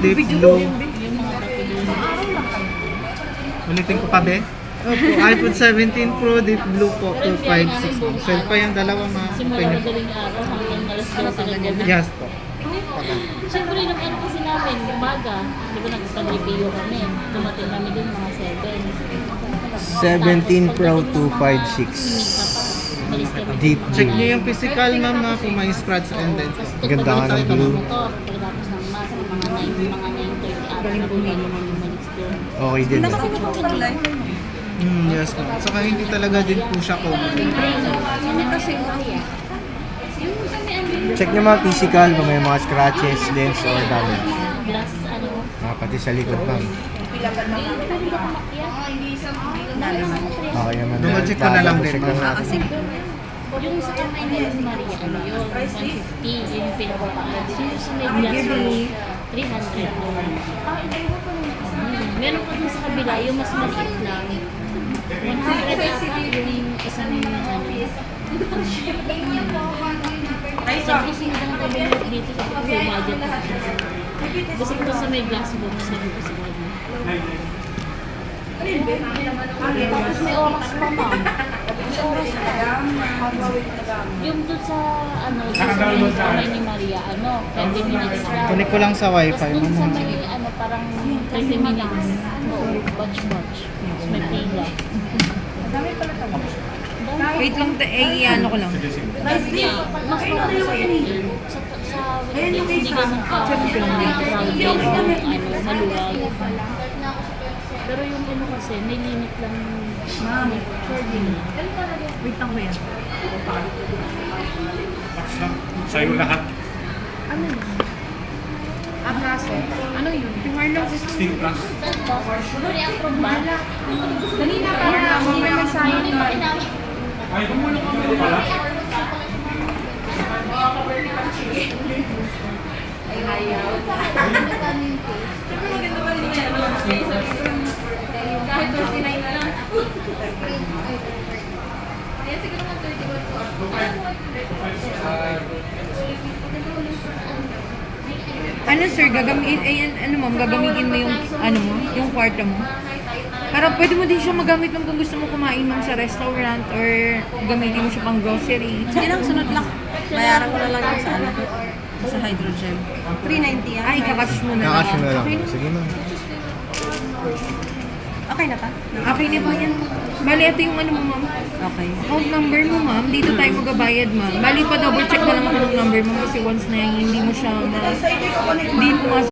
deep blue. Yung mga dati Ulitin ko pa, be? Opo, iPhone 17 Pro Deep Blue po, 256. Sale pa yung dalawa, mga simula madaling araw hanggang alas 12 ng gabi. Yes po. Siyempre, nung ano kasi namin, umaga, di ba nagpag-review kami. Dumating kami dun mga 17 Pro 256. Deep Check blue. nyo yung physical, ma'am, na kung may scratch and dents. Ganda nga ng blue. Pagkatapos ng mas, mga 9:30 araw na bumili naman yung malis doon. Okay din. Yes po. Saka hindi talaga din po siya common. Check nyo mga physical kung may mga scratches, dents, or damage. Glass, ano, Pati sa likod, ma'am. Okay naman. Double check ko na lang din, Check ma'am. lang natin. yung sa kamay ni Maria, ano yun, 150, yun yung pinapapaan. Yung sa may glass mo, 300 yun. Meron pa din sa kabila, yung mas maliit lang. 100 ata yung isang ano. Isang kusing lang kami dito sa budget. Gusto ko sa may glass box, sabi ko sa kanya. Tapos may oras pa, ma'am. May oras pa. Yung doon sa, ano, doon sa may kamay ni Maria, ano, 20 minutes lang. Connect ko lang sa wifi, Tapos doon sa ma'am. may, ano, parang 30 minutes. Oo, batch. Tapos may pila. Wait lang, ano ko lang. Kasi mas marami sa weekend. Sa weekend, hindi ganun ka crowded, ano, maluwag. Pero yung ano kasi, may limit lang. Ma'am, per limit. Wait lang ko yan. Sa'yo lahat. Ano yun? Abraso. Ano yun? Yung Marlon is 16 plus. Pre-approve ba? kanina para may mensahe ni Marlon. Ay, kumulong ka mo pala. Kahit 29 na lang. Ano sir, ano ma'am, gagamitin mo yung, ano mo, yung kwarto mo? Para pwede mo din siya magamit kung gusto mo kumain ma'am sa restaurant or gamitin mo siya pang grocery. Sige lang, sunod lang. Bayaran ko na lang yung sa ano, sa hydrogel. 390 yan. Ay, kakash mo na Kakash mo na lang. Okay na. Sige, ma'am. Okay na ta? Okay na po yan. Bali, ito yung ano mo ma'am. Okay. Account number mo ma'am, dito tayo magabayad ma'am. Bali pa double check na lang ako ng number mo kasi once na hindi mo siya hindi mo